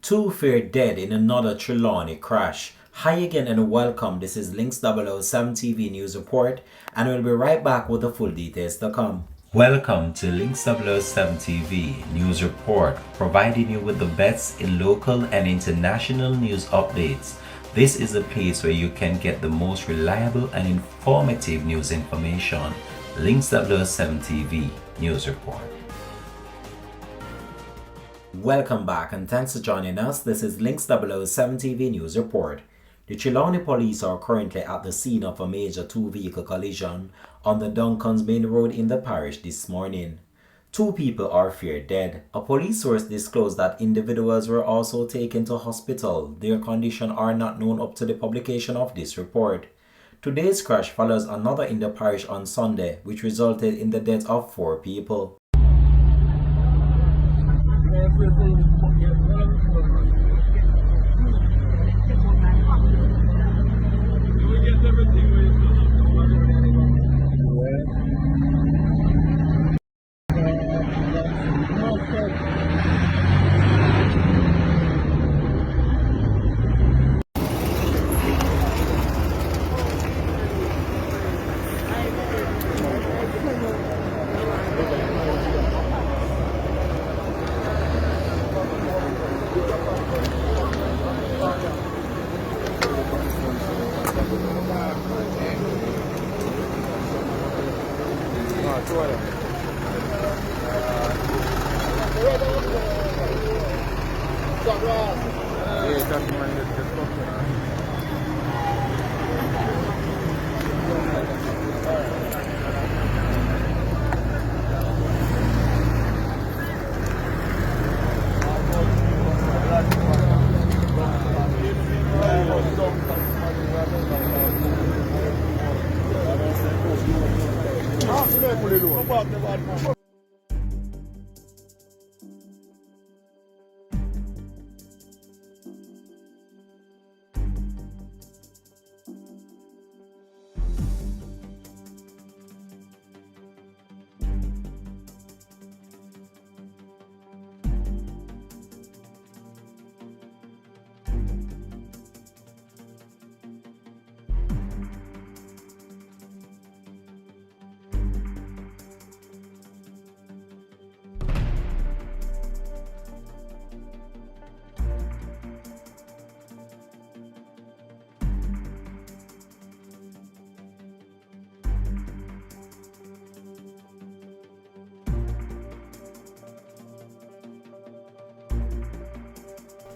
Two feared dead in another Trelawny crash. Hi again and welcome. This is Links 007 TV News Report, and we'll be right back with the full details to come. Welcome to Links 007 TV News Report, providing you with the best in local and international news updates. This is a place where you can get the most reliable and informative news information. Links 007 TV News Report. Welcome back and thanks for joining us. This is Links 007 TV News Report. The Trelawny police are currently at the scene of a major two-vehicle collision on the Duncan's main road in the parish this morning. Two people are feared dead. A police source disclosed that individuals were also taken to hospital. Their condition are not known up to the publication of this report. Today's crash follows another in the parish on Sunday, which resulted in the death of 4 people.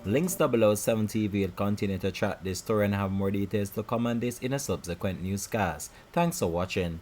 Links 007 TV will continue to track this story and have more details to come on this in a subsequent newscast. Thanks for watching.